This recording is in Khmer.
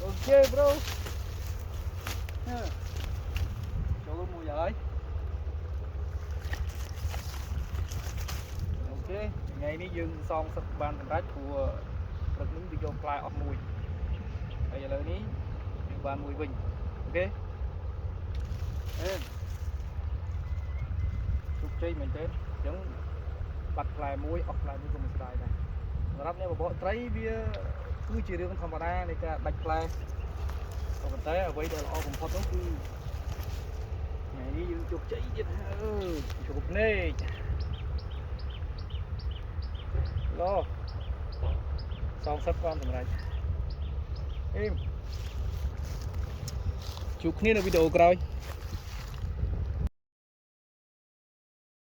Ok bro. Cho luôn mùi rồi. Ok, ngàyนี้យើងសងសឹកបានសម្រាប់ព្រោះព្រឹកនេះវាយកផ្លែអស់មួយហើយឥឡូវនេះយើងបានមួយវិញអូខេជោគជ័យមែនទេអញ្ចឹងបាត់ផ្លែមួយអស់ផ្លែមួយក៏មិនស្ដាយដែរសម្រាប់អ្នកបបកត្រីវាគឺជារឿងធម្មតានៃការដាច់ផ្លែប៉ុន្តែអ្វីដែលល្អបំផុតនោះគឺថ្ងៃនេះយើងជោគជ័យទៀតជោគភ្នែកឡោសងសឹកបានសម្រាប់ជួបគ្នានៅវីដេអូក្រោយ